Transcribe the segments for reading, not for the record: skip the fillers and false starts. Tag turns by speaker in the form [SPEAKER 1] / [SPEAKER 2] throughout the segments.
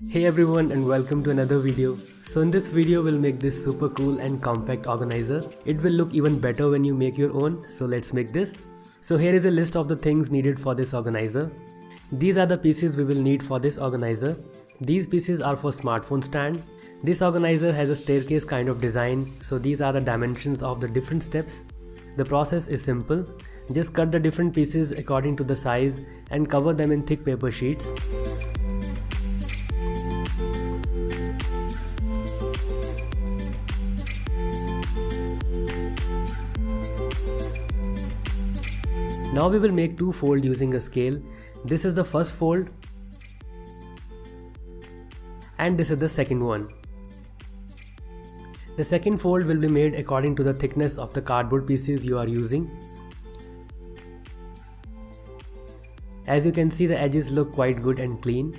[SPEAKER 1] Hey everyone and welcome to another video. So in this video we'll make this super cool and compact organizer. It will look even better when you make your own, so let's make this. So here is a list of the things needed for this organizer. These are the pieces we will need for this organizer. These pieces are for smartphone stand. This organizer has a staircase kind of design, so these are the dimensions of the different steps. The process is simple. Just cut the different pieces according to the size and cover them in thick paper sheets. Now we will make two folds using a scale. This is the first fold and this is the second one. The second fold will be made according to the thickness of the cardboard pieces you are using. As you can see, the edges look quite good and clean.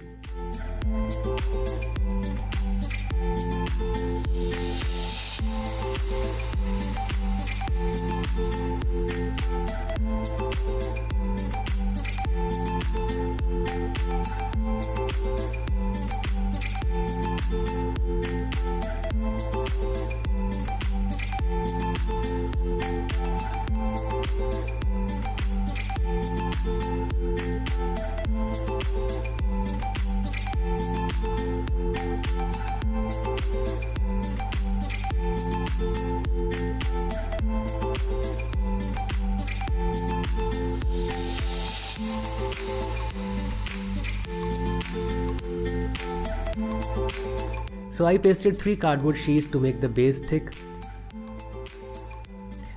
[SPEAKER 1] So I pasted 3 cardboard sheets to make the base thick.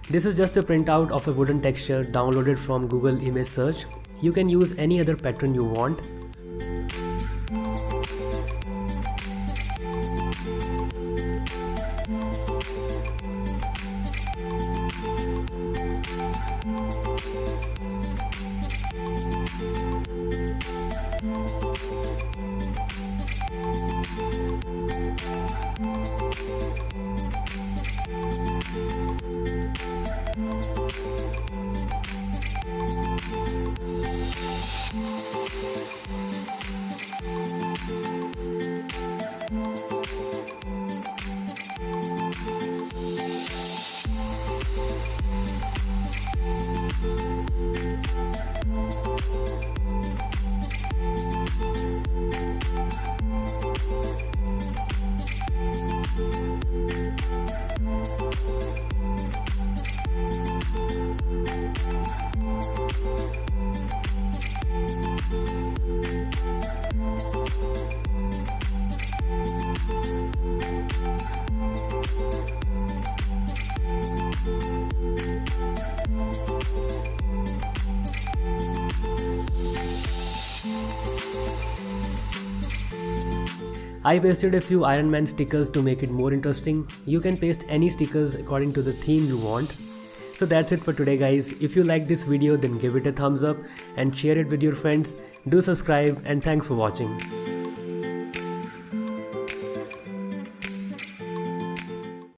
[SPEAKER 1] This is just a printout of a wooden texture downloaded from Google image search. You can use any other pattern you want. I pasted a few Iron Man stickers to make it more interesting. You can paste any stickers according to the theme you want. So that's it for today guys. If you like this video then give it a thumbs up and share it with your friends. Do subscribe and thanks for watching.